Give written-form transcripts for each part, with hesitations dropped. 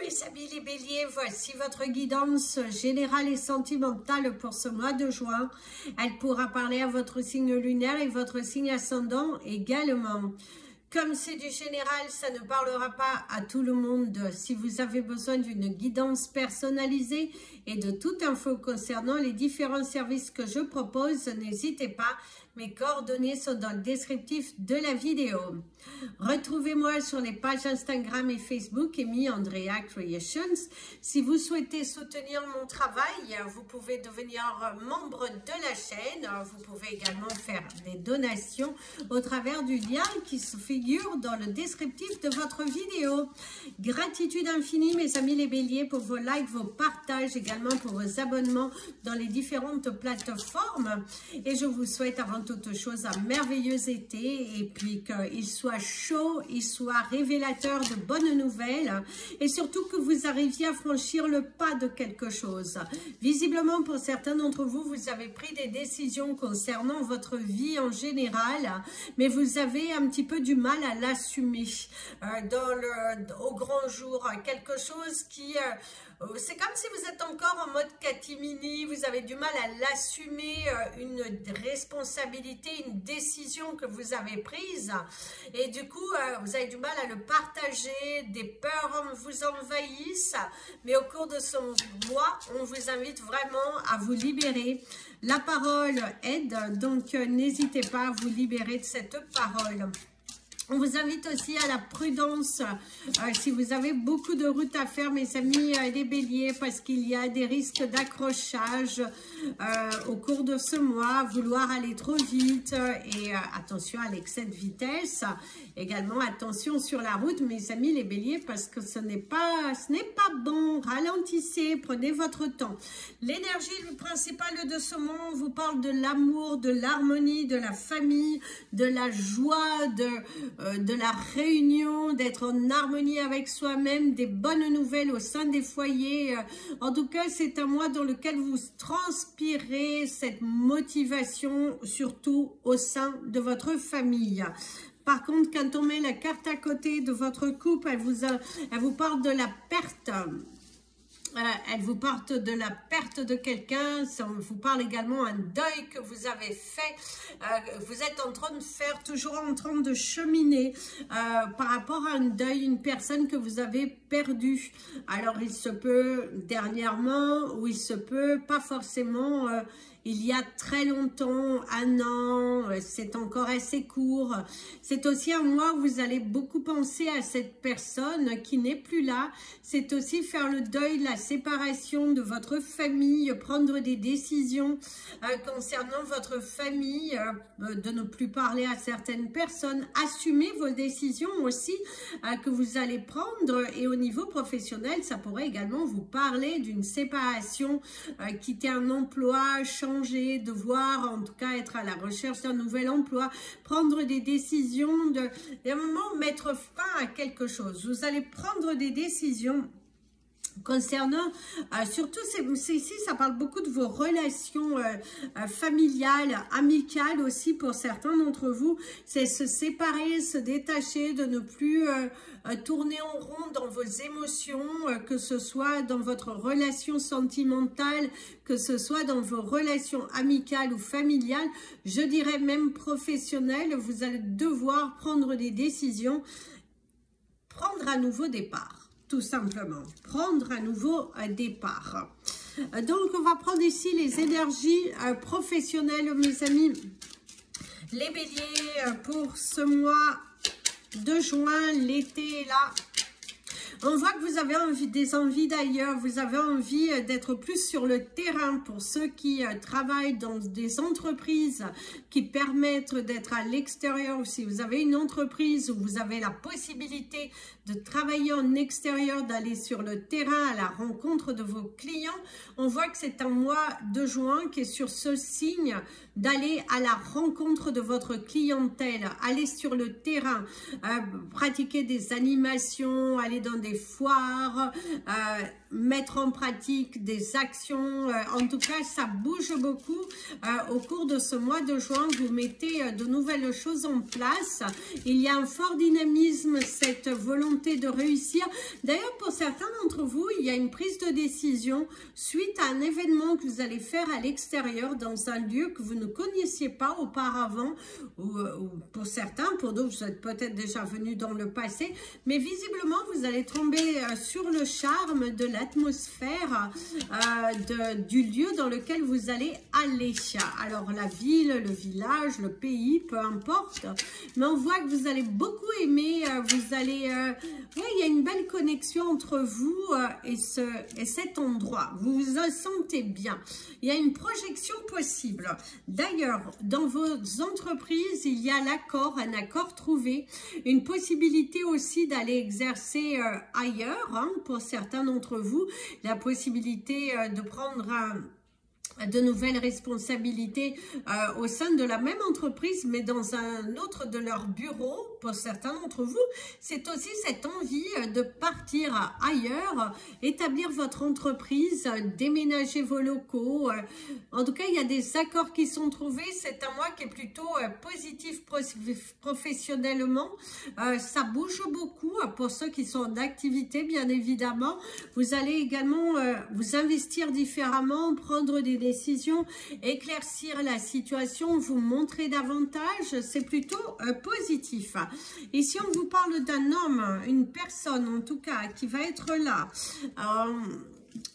mes amis les béliers, voici votre guidance générale et sentimentale pour ce mois de juin. Elle pourra parler à votre signe lunaire et votre signe ascendant également. Comme c'est du général, ça ne parlera pas à tout le monde. Si vous avez besoin d'une guidance personnalisée et de toute info concernant les différents services que je propose, n'hésitez pas. Mes coordonnées sont dans le descriptif de la vidéo. Retrouvez-moi sur les pages Instagram et Facebook Amy Andrea Creations. Si vous souhaitez soutenir mon travail, vous pouvez devenir membre de la chaîne. Vous pouvez également faire des donations au travers du lien qui se figure dans le descriptif de votre vidéo. Gratitude infinie mes amis les béliers pour vos likes, vos partages, également pour vos abonnements dans les différentes plateformes. Et je vous souhaite avant toute chose un merveilleux été et puis qu'il soit chaud, il soit révélateur de bonnes nouvelles et surtout que vous arriviez à franchir le pas de quelque chose. Visiblement pour certains d'entre vous, vous avez pris des décisions concernant votre vie en général, mais vous avez un petit peu du mal à l'assumer au grand jour. Quelque chose qui... c'est comme si vous êtes encore en mode catimini, vous avez du mal à l'assumer, une responsabilité, une décision que vous avez prise et du coup vous avez du mal à le partager, des peurs vous envahissent, mais au cours de ce mois, on vous invite vraiment à vous libérer. La parole aide, donc n'hésitez pas à vous libérer de cette parole. On vous invite aussi à la prudence si vous avez beaucoup de routes à faire, mes amis les béliers, parce qu'il y a des risques d'accrochage au cours de ce mois, vouloir aller trop vite et attention à l'excès de vitesse. Également attention sur la route, mes amis les béliers, parce que ce n'est pas bon. Ralentissez, prenez votre temps. L'énergie principale de ce mois, on vous parle de l'amour, de l'harmonie, de la famille, de la joie, de la réunion, d'être en harmonie avec soi-même, des bonnes nouvelles au sein des foyers. En tout cas, c'est un mois dans lequel vous transpirez cette motivation, surtout au sein de votre famille. Par contre, quand on met la carte à côté de votre couple, elle vous parle de la perte. Elle vous parle de la perte de quelqu'un, ça vous parle également un deuil que vous avez fait, vous êtes en train de faire, toujours en train de cheminer par rapport à un deuil, une personne que vous avez perdue. Alors il se peut dernièrement ou il se peut pas forcément il y a très longtemps, 1 an, c'est encore assez court. C'est aussi un mois où vous allez beaucoup penser à cette personne qui n'est plus là. C'est aussi faire le deuil, la séparation de votre famille, prendre des décisions concernant votre famille, de ne plus parler à certaines personnes, assumer vos décisions aussi que vous allez prendre. Et au niveau professionnel, ça pourrait également vous parler d'une séparation, quitter un emploi, changer, devoir en tout cas être à la recherche d'un nouvel emploi, prendre des décisions, à un moment mettre fin à quelque chose. Vous allez prendre des décisions concernant, surtout ici ça parle beaucoup de vos relations familiales, amicales aussi pour certains d'entre vous, c'est se séparer, se détacher, de ne plus tourner en rond dans vos émotions, que ce soit dans votre relation sentimentale, que ce soit dans vos relations amicales ou familiales, je dirais même professionnelles, vous allez devoir prendre des décisions, prendre un nouveau départ. Tout simplement, prendre un nouveau départ. Donc, on va prendre ici les énergies professionnelles, mes amis. Les béliers, pour ce mois de juin, l'été est là. On voit que vous avez des envies d'ailleurs, vous avez envie d'être plus sur le terrain pour ceux qui travaillent dans des entreprises qui permettent d'être à l'extérieur. Ou si vous avez une entreprise où vous avez la possibilité de travailler en extérieur, d'aller sur le terrain à la rencontre de vos clients, on voit que c'est un mois de juin qui est sur ce signe d'aller à la rencontre de votre clientèle, aller sur le terrain, pratiquer des animations, aller dans des foires, mettre en pratique des actions. En tout cas, ça bouge beaucoup au cours de ce mois de juin. Vous mettez de nouvelles choses en place. Il y a un fort dynamisme, cette volonté de réussir. D'ailleurs, pour certains d'entre vous, il y a une prise de décision suite à un événement que vous allez faire à l'extérieur, dans un lieu que vous ne connaissiez pas auparavant, ou pour certains, pour d'autres, vous êtes peut-être déjà venus dans le passé, mais visiblement, vous allez tomber sur le charme de l'atmosphère du lieu dans lequel vous allez aller. Alors, la ville, le village, le pays, peu importe, mais on voit que vous allez beaucoup aimer, vous allez... oui, il y a une belle connexion entre vous et cet endroit. Vous vous sentez bien. Il y a une projection possible. D'ailleurs, dans vos entreprises, il y a l'accord, un accord trouvé, une possibilité aussi d'aller exercer ailleurs, hein, pour certains d'entre vous, la possibilité de prendre de nouvelles responsabilités au sein de la même entreprise, mais dans un autre de leurs bureaux. Pour certains d'entre vous, c'est aussi cette envie de partir ailleurs, établir votre entreprise, déménager vos locaux. En tout cas, il y a des accords qui sont trouvés. C'est un mois qui est plutôt positif professionnellement. Ça bouge beaucoup pour ceux qui sont en activité, bien évidemment. Vous allez également vous investir différemment, prendre des décisions, éclaircir la situation, vous montrer davantage. C'est plutôt positif. Ici, on vous parle d'un homme, une personne en tout cas, qui va être là.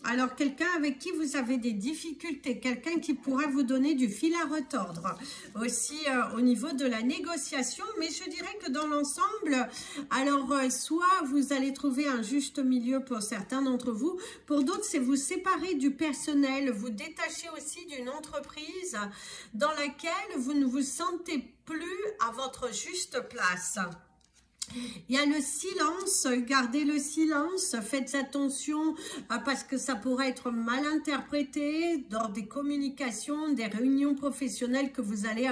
Alors, quelqu'un avec qui vous avez des difficultés, quelqu'un qui pourrait vous donner du fil à retordre. Aussi au niveau de la négociation, mais je dirais que dans l'ensemble, alors soit vous allez trouver un juste milieu pour certains d'entre vous, pour d'autres c'est vous séparer du personnel, vous détacher aussi d'une entreprise dans laquelle vous ne vous sentez plus à votre juste place. Il y a le silence, gardez le silence, faites attention parce que ça pourrait être mal interprété dans des communications, des réunions professionnelles que vous allez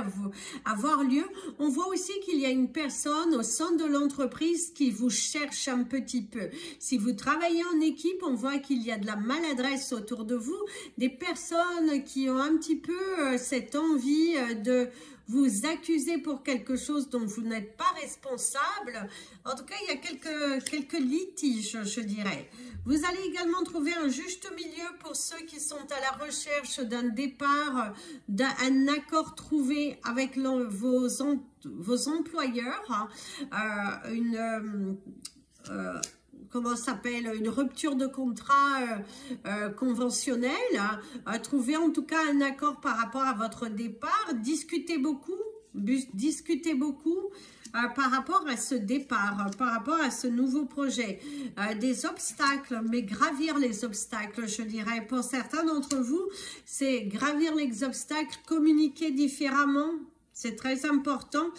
avoir lieu. On voit aussi qu'il y a une personne au sein de l'entreprise qui vous cherche un petit peu. Si vous travaillez en équipe, on voit qu'il y a de la maladresse autour de vous, des personnes qui ont un petit peu cette envie de vous accuser pour quelque chose dont vous n'êtes pas responsable. En tout cas, il y a quelques litiges, je dirais. Vous allez également trouver un juste milieu pour ceux qui sont à la recherche d'un départ, d'un accord trouvé avec vos employeurs, comment ça s'appelle, une rupture de contrat conventionnel, trouver en tout cas un accord par rapport à votre départ, discutez beaucoup par rapport à ce départ, par rapport à ce nouveau projet, des obstacles, mais gravir les obstacles, je dirais, pour certains d'entre vous, c'est gravir les obstacles, communiquer différemment, c'est très important.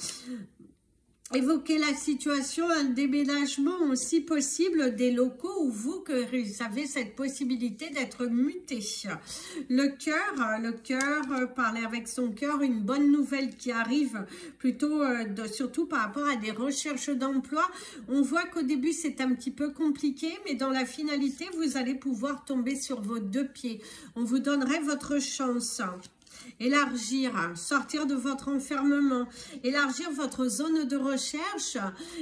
Évoquer la situation, un déménagement aussi possible des locaux où vous avez cette possibilité d'être muté. Le cœur, parler avec son cœur, une bonne nouvelle qui arrive plutôt, surtout par rapport à des recherches d'emploi. On voit qu'au début c'est un petit peu compliqué, mais dans la finalité vous allez pouvoir tomber sur vos deux pieds. On vous donnerait votre chance. Élargir, sortir de votre enfermement, élargir votre zone de recherche.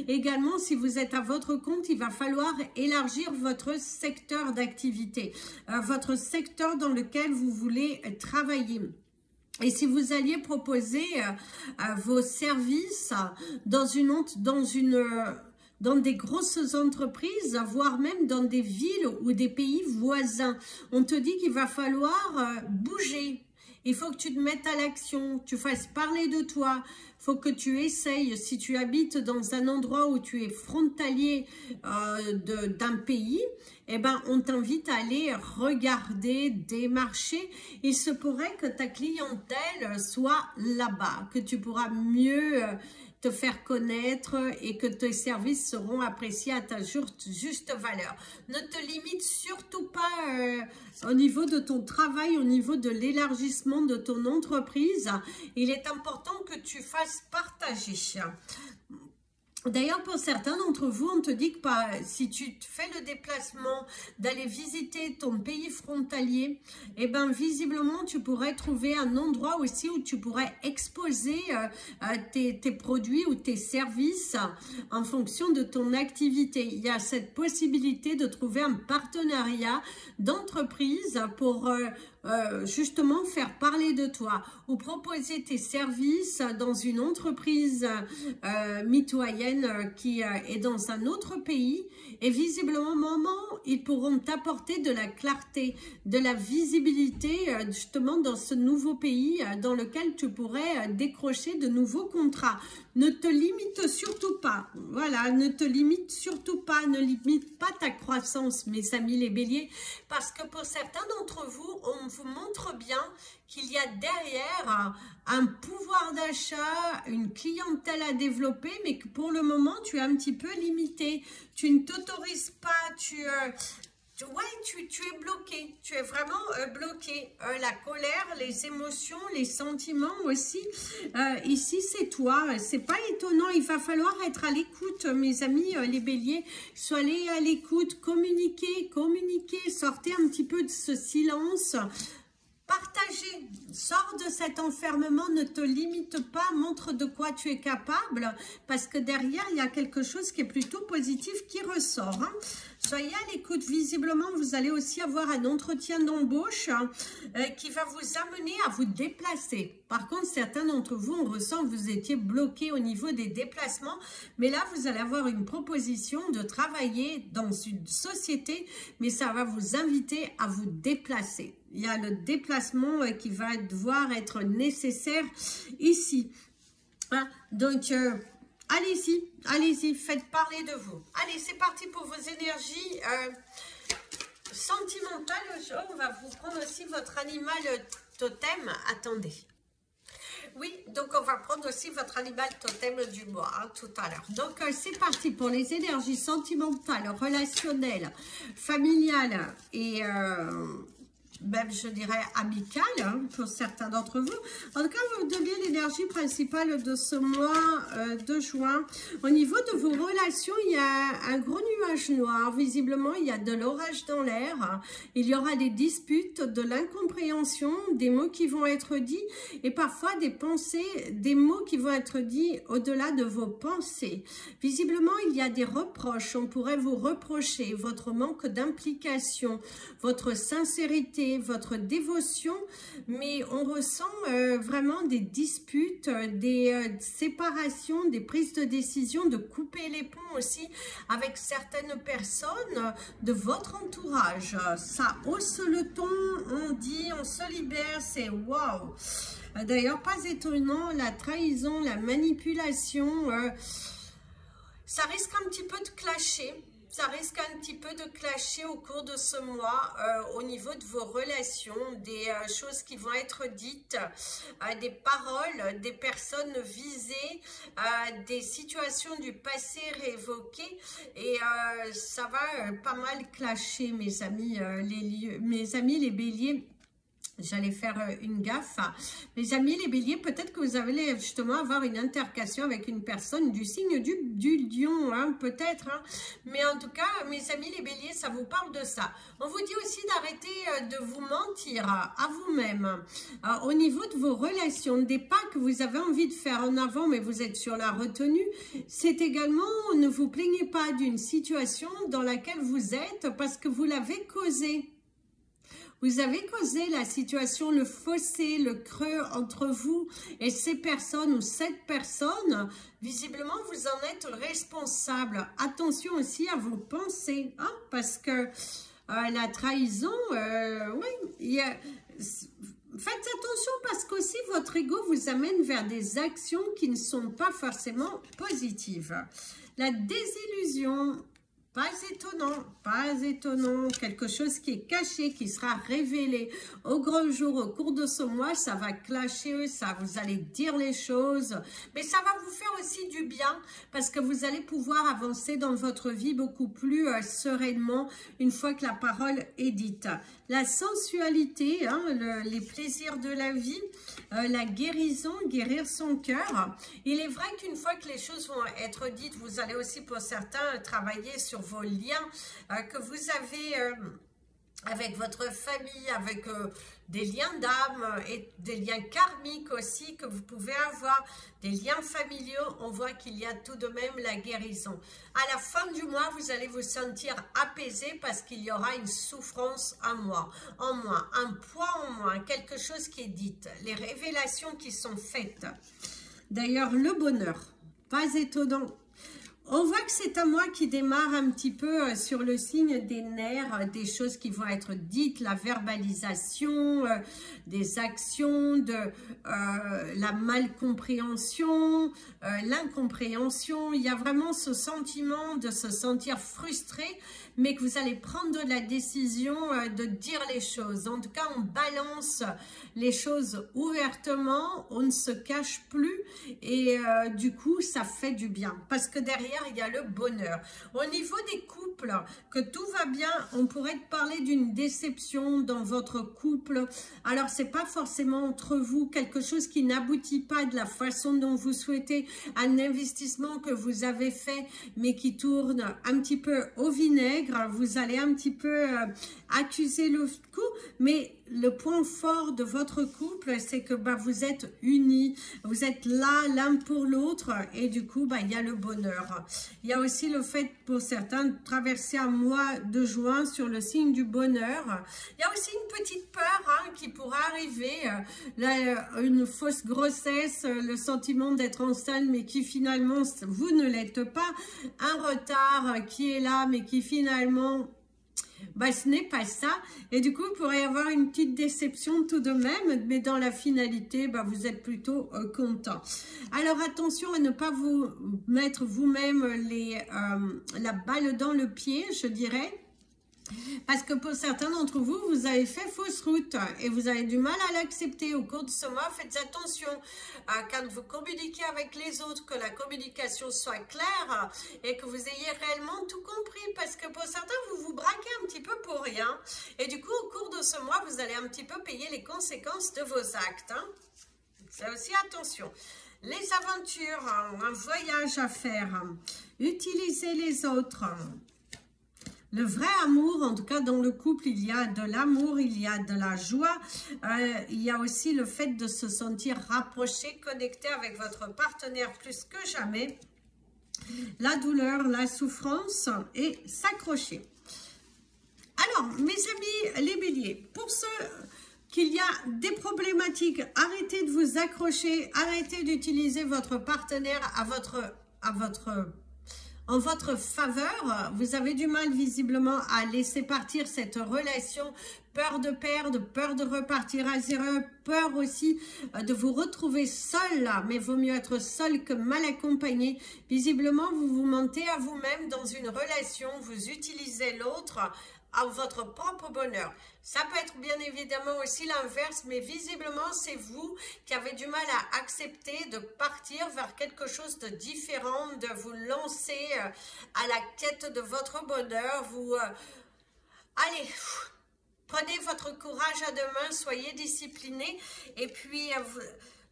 Également, si vous êtes à votre compte, il va falloir élargir votre secteur d'activité, votre secteur dans lequel vous voulez travailler. Et si vous alliez proposer vos services dans des grosses entreprises, voire même dans des villes ou des pays voisins, on te dit qu'il va falloir bouger. Il faut que tu te mettes à l'action, tu fasses parler de toi. Il faut que tu essayes, si tu habites dans un endroit où tu es frontalier d'un pays, eh ben, on t'invite à aller regarder des marchés. Il se pourrait que ta clientèle soit là-bas, que tu pourras mieux te faire connaître et que tes services seront appréciés à ta juste valeur. Ne te limite surtout pas au niveau de ton travail, au niveau de l'élargissement de ton entreprise. Il est important que tu fasses partager. D'ailleurs, pour certains d'entre vous, on te dit que si tu fais le déplacement d'aller visiter ton pays frontalier, eh ben, visiblement, tu pourrais trouver un endroit aussi où tu pourrais exposer tes produits ou tes services en fonction de ton activité. Il y a cette possibilité de trouver un partenariat d'entreprise pour justement faire parler de toi ou proposer tes services dans une entreprise mitoyenne qui est dans un autre pays, et visiblement, ils pourront t'apporter de la clarté, de la visibilité justement dans ce nouveau pays dans lequel tu pourrais décrocher de nouveaux contrats. Ne te limite surtout pas, voilà, ne te limite surtout pas, ne limite pas ta croissance, mes amis les béliers, parce que pour certains d'entre vous, on vous montre bien qu'il y a derrière un pouvoir d'achat, une clientèle à développer, mais que pour le moment, tu es un petit peu limité. Tu ne t'autorises pas, tu es bloqué, tu es vraiment bloqué. La colère, les émotions, les sentiments aussi. Ici, c'est toi. C'est pas étonnant. Il va falloir être à l'écoute, mes amis, les béliers. Soyez à l'écoute, communiquez, sortez un petit peu de ce silence. Partagez, sors de cet enfermement, ne te limite pas, montre de quoi tu es capable, parce que derrière, il y a quelque chose qui est plutôt positif qui ressort. Hein. Soyez à l'écoute, visiblement, vous allez aussi avoir un entretien d'embauche qui va vous amener à vous déplacer. Par contre, certains d'entre vous, on ressent que vous étiez bloqué au niveau des déplacements, mais là, vous allez avoir une proposition de travailler dans une société, mais ça va vous inviter à vous déplacer. Il y a le déplacement qui va devoir être nécessaire ici. Hein? Donc, allez-y, faites parler de vous. Allez, c'est parti pour vos énergies sentimentales. On va vous prendre aussi votre animal totem. Attendez. Oui, donc on va prendre aussi votre animal totem du mois tout à l'heure. Donc, c'est parti pour les énergies sentimentales, relationnelles, familiales et... même je dirais amicale hein, pour certains d'entre vous. En tout cas, vous deviez l'énergie principale de ce mois de juin. Au niveau de vos relations, il y a un gros nuage noir. Visiblement, il y a de l'orage dans l'air. Il y aura des disputes, de l'incompréhension, des mots qui vont être dits et parfois des pensées, des mots qui vont être dits au-delà de vos pensées. Visiblement, il y a des reproches. On pourrait vous reprocher votre manque d'implication, votre sincérité, votre dévotion, mais on ressent vraiment des disputes, des séparations, des prises de décision, de couper les ponts aussi avec certaines personnes de votre entourage. Ça hausse le ton, on dit, on se libère, c'est waouh. D'ailleurs, pas étonnant, la trahison, la manipulation, ça risque un petit peu de clasher. Ça risque un petit peu de clasher au cours de ce mois au niveau de vos relations, des choses qui vont être dites, des paroles, des personnes visées, des situations du passé réévoquées et ça va pas mal clasher mes amis les béliers. J'allais faire une gaffe. Mes amis les béliers, peut-être que vous allez justement avoir une intercation avec une personne du signe du lion, hein, peut-être. Hein. Mais en tout cas, mes amis les béliers, ça vous parle de ça. On vous dit aussi d'arrêter de vous mentir à vous-même. Au niveau de vos relations, des pas que vous avez envie de faire en avant, mais vous êtes sur la retenue, c'est également, ne vous plaignez pas d'une situation dans laquelle vous êtes parce que vous l'avez causée. Vous avez causé la situation, le fossé, le creux entre vous et ces personnes ou cette personne. Visiblement, vous en êtes responsable. Attention aussi à vos pensées, hein, parce que la trahison, oui, faites attention parce qu'aussi votre ego vous amène vers des actions qui ne sont pas forcément positives. La désillusion pas étonnant, quelque chose qui est caché, qui sera révélé au grand jour, au cours de ce mois, ça va clasher, ça, vous allez dire les choses, mais ça va vous faire aussi du bien, parce que vous allez pouvoir avancer dans votre vie beaucoup plus sereinement, une fois que la parole est dite. La sensualité, hein, les plaisirs de la vie, la guérison, guérir son cœur. Il est vrai qu'une fois que les choses vont être dites, vous allez aussi pour certains travailler sur vos liens que vous avez avec votre famille, avec des liens d'âme et des liens karmiques aussi que vous pouvez avoir, des liens familiaux. On voit qu'il y a tout de même la guérison. À la fin du mois, vous allez vous sentir apaisé parce qu'il y aura une souffrance en moins, un poids en moins, quelque chose qui est dit, les révélations qui sont faites. D'ailleurs, le bonheur, pas étonnant. On voit que c'est un mois qui démarre un petit peu sur le signe des nerfs, des choses qui vont être dites, la verbalisation, des actions, la malcompréhension, l'incompréhension. Il y a vraiment ce sentiment de se sentir frustré, mais que vous allez prendre la décision de dire les choses. En tout cas, on balance les choses ouvertement, on ne se cache plus et du coup, ça fait du bien. Parce que derrière, il y a le bonheur. Au niveau des couples, que tout va bien, on pourrait parler d'une déception dans votre couple. Alors, c'est pas forcément entre vous, quelque chose qui n'aboutit pas de la façon dont vous souhaitez, un investissement que vous avez fait, mais qui tourne un petit peu au vinaigre. Vous allez un petit peu accuser le coup, mais le point fort de votre couple, c'est que vous êtes unis, vous êtes là l'un pour l'autre et du coup, il y a le bonheur. Il y a aussi le fait pour certains de traverser un mois de juin sur le signe du bonheur. Il y a aussi une petite peur qui pourra arriver, une fausse grossesse, le sentiment d'être enceinte mais qui finalement, vous ne l'êtes pas, un retard qui est là mais qui finalement... ce n'est pas ça et du coup il pourrait y avoir une petite déception tout de même, mais dans la finalité vous êtes plutôt content. Alors attention à ne pas vous mettre vous-même la balle dans le pied, je dirais. Parce que pour certains d'entre vous, vous avez fait fausse route et vous avez du mal à l'accepter au cours de ce mois. Faites attention quand vous communiquez avec les autres, que la communication soit claire et que vous ayez réellement tout compris. Parce que pour certains, vous vous braquez un petit peu pour rien. Et du coup, au cours de ce mois, vous allez un petit peu payer les conséquences de vos actes. C'est aussi attention. Les aventures, un voyage à faire, utilisez les autres. Le vrai amour, en tout cas dans le couple, il y a de l'amour, il y a de la joie. Il y a aussi le fait de se sentir rapproché, connecté avec votre partenaire plus que jamais. La douleur, la souffrance et s'accrocher. Alors, mes amis les béliers, pour ceux qu'il y a des problématiques, arrêtez de vous accrocher, arrêtez d'utiliser votre partenaire en votre faveur. Vous avez du mal visiblement à laisser partir cette relation, peur de perdre, peur de repartir à zéro, peur aussi de vous retrouver seul là, mais vaut mieux être seul que mal accompagné. Visiblement, vous vous mentez à vous-même dans une relation, vous utilisez l'autre à votre propre bonheur. Ça peut être bien évidemment aussi l'inverse, mais visiblement c'est vous qui avez du mal à accepter de partir vers quelque chose de différent, de vous lancer à la quête de votre bonheur. Allez, prenez votre courage à deux mains, soyez disciplinés et puis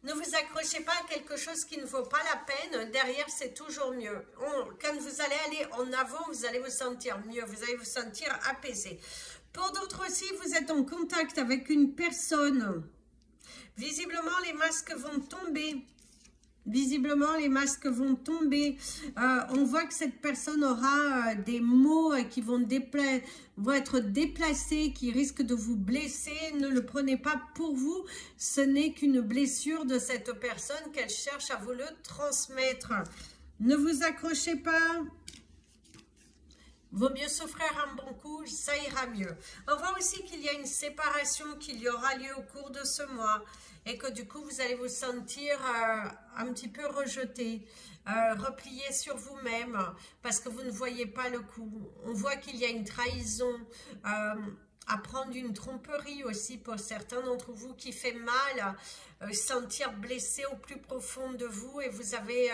ne vous accrochez pas à quelque chose qui ne vaut pas la peine. Derrière, c'est toujours mieux. Quand vous allez aller en avant, vous allez vous sentir mieux. Vous allez vous sentir apaisé. Pour d'autres aussi, vous êtes en contact avec une personne. Visiblement, les masques vont tomber. Visiblement, les masques vont tomber. On voit que cette personne aura des mots qui vont être déplacés, qui risquent de vous blesser. Ne le prenez pas pour vous. Ce n'est qu'une blessure de cette personne qu'elle cherche à vous le transmettre. Ne vous accrochez pas. Vaut mieux souffrir un bon coup, ça ira mieux. On voit aussi qu'il y a une séparation qui y aura lieu au cours de ce mois et que du coup, vous allez vous sentir un petit peu rejeté, replié sur vous-même parce que vous ne voyez pas le coup. On voit qu'il y a une trahison, à prendre une tromperie aussi pour certains d'entre vous qui fait mal, sentir blessé au plus profond de vous et vous avez...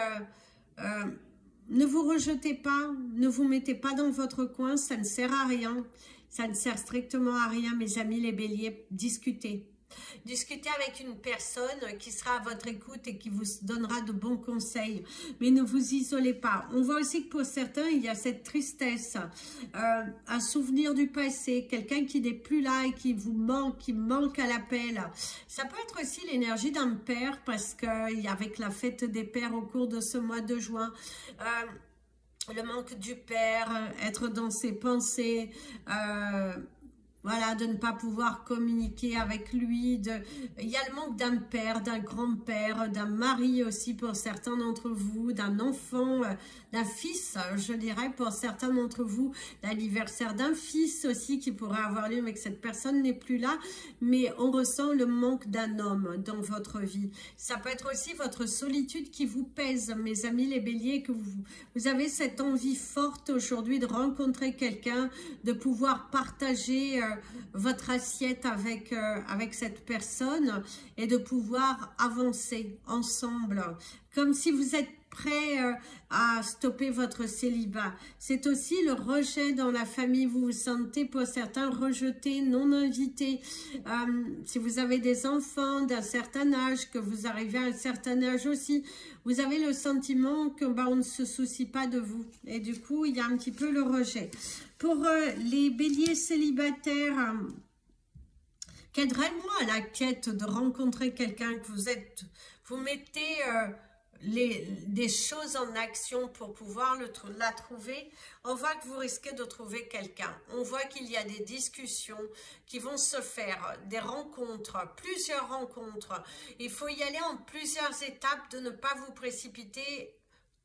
ne vous rejetez pas, ne vous mettez pas dans votre coin, ça ne sert à rien. Ça ne sert strictement à rien, mes amis les béliers. Discutez. Discutez avec une personne qui sera à votre écoute et qui vous donnera de bons conseils. Mais ne vous isolez pas. On voit aussi que pour certains, il y a cette tristesse, un souvenir du passé, quelqu'un qui n'est plus là et qui vous manque, qui manque à l'appel. Ça peut être aussi l'énergie d'un père parce qu'avec la fête des pères au cours de ce mois de juin, le manque du père, être dans ses pensées, voilà, de ne pas pouvoir communiquer avec lui. Il y a le manque d'un père, d'un grand-père, d'un mari aussi pour certains d'entre vous, d'un enfant, d'un fils, je dirais pour certains d'entre vous, l'anniversaire d'un fils aussi qui pourrait avoir lieu, mais que cette personne n'est plus là. Mais on ressent le manque d'un homme dans votre vie. Ça peut être aussi votre solitude qui vous pèse, mes amis les béliers, que vous avez cette envie forte aujourd'hui de rencontrer quelqu'un, de pouvoir partager votre assiette avec cette personne et de pouvoir avancer ensemble, comme si vous êtes prêt à stopper votre célibat. C'est aussi le rejet dans la famille. Vous vous sentez pour certains rejetés, non invités. Si vous avez des enfants d'un certain âge, que vous arrivez à un certain âge aussi, vous avez le sentiment que on ne se soucie pas de vous. Et du coup, il y a un petit peu le rejet. Pour les béliers célibataires, qu'aiderait-moi à la quête de rencontrer quelqu'un, que vous mettez des choses en action pour pouvoir la trouver, on voit que vous risquez de trouver quelqu'un. On voit qu'il y a des discussions qui vont se faire, des rencontres, plusieurs rencontres. Il faut y aller en plusieurs étapes, de ne pas vous précipiter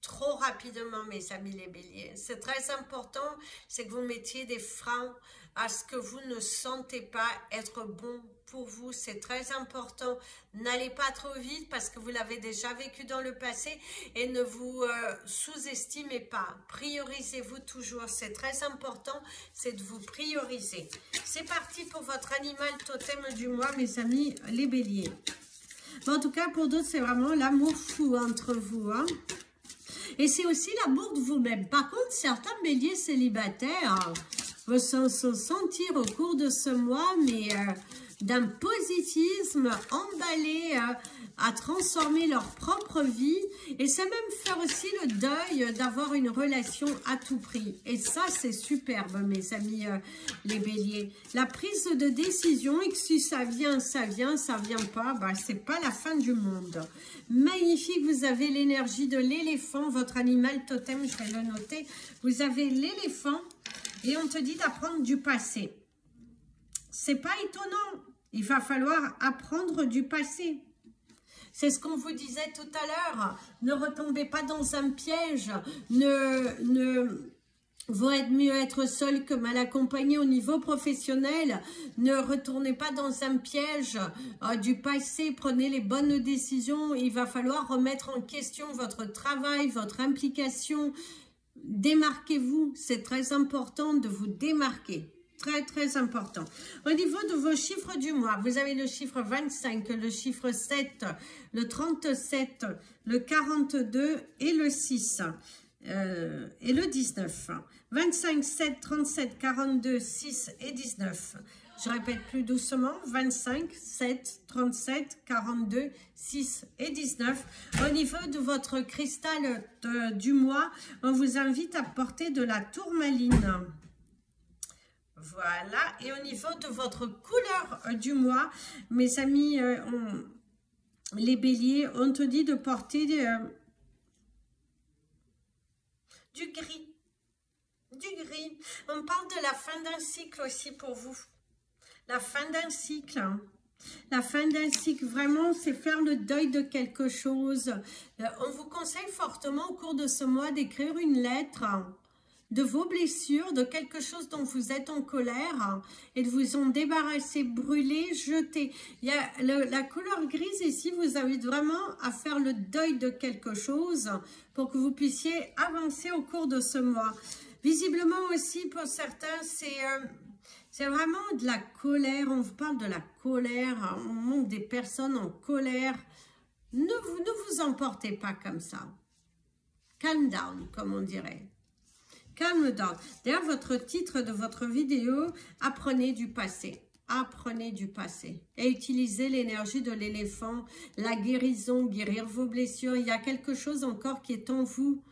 trop rapidement, mes amis les béliers. C'est très important, c'est que vous mettiez des freins à ce que vous ne sentez pas être bon pour vous. C'est très important. N'allez pas trop vite parce que vous l'avez déjà vécu dans le passé et ne vous sous-estimez pas. Priorisez-vous toujours. C'est très important, c'est de vous prioriser. C'est parti pour votre animal totem du mois, mes amis les béliers. Bon, en tout cas, pour d'autres, c'est vraiment l'amour fou entre vous, hein. Et c'est aussi l'amour de vous-même. Par contre, certains béliers célibataires vont se sentir au cours de ce mois, mais d'un positivisme emballé à transformer leur propre vie. Et c'est même faire aussi le deuil d'avoir une relation à tout prix. Et ça, c'est superbe, mes amis les béliers. La prise de décision, et que si ça vient, ça vient, ça vient pas, bah, c'est pas la fin du monde. Magnifique, vous avez l'énergie de l'éléphant, votre animal totem, je vais le noter. Vous avez l'éléphant et on te dit d'apprendre du passé. C'est pas étonnant, il va falloir apprendre du passé. C'est ce qu'on vous disait tout à l'heure. Ne retombez pas dans un piège. Vaut mieux être seul que mal accompagné au niveau professionnel. Ne retournez pas dans un piège du passé. Prenez les bonnes décisions. Il va falloir remettre en question votre travail, votre implication. Démarquez-vous. C'est très important de vous démarquer. Très, très important. Au niveau de vos chiffres du mois, vous avez le chiffre 25, le chiffre 7, le 37, le 42 et le 6 et le 19. 25, 7, 37, 42, 6 et 19. Je répète plus doucement. 25, 7, 37, 42, 6 et 19. Au niveau de votre cristal du mois, on vous invite à porter de la tourmaline. Voilà, et au niveau de votre couleur du mois, mes amis, les béliers, on te dit de porter du gris. Du gris. On parle de la fin d'un cycle aussi pour vous. La fin d'un cycle. La fin d'un cycle, vraiment, c'est faire le deuil de quelque chose. On vous conseille fortement au cours de ce mois d'écrire une lettre de vos blessures, de quelque chose dont vous êtes en colère et de vous en débarrasser, brûler, jeter. Il y a la couleur grise ici, vous invite vraiment à faire le deuil de quelque chose pour que vous puissiez avancer au cours de ce mois. Visiblement aussi, pour certains, c'est vraiment de la colère. On vous parle de la colère, on montre des personnes en colère. Ne vous emportez pas comme ça. Calm down, comme on dirait. Calm down. D'ailleurs, votre titre de votre vidéo, apprenez du passé. Apprenez du passé. Et utilisez l'énergie de l'éléphant, la guérison, guérir vos blessures. Il y a quelque chose encore qui est en vous,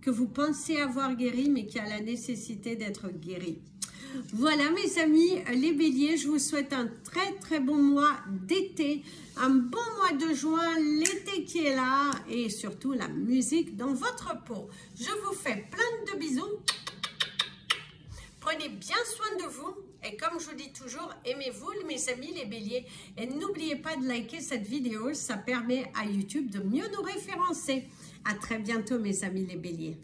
que vous pensez avoir guéri, mais qui a la nécessité d'être guéri. Voilà mes amis, les béliers, je vous souhaite un très bon mois d'été, un bon mois de juin, l'été qui est là et surtout la musique dans votre peau. Je vous fais plein de bisous, prenez bien soin de vous et comme je vous dis toujours, aimez-vous mes amis les béliers et n'oubliez pas de liker cette vidéo, ça permet à YouTube de mieux nous référencer. À très bientôt mes amis les béliers.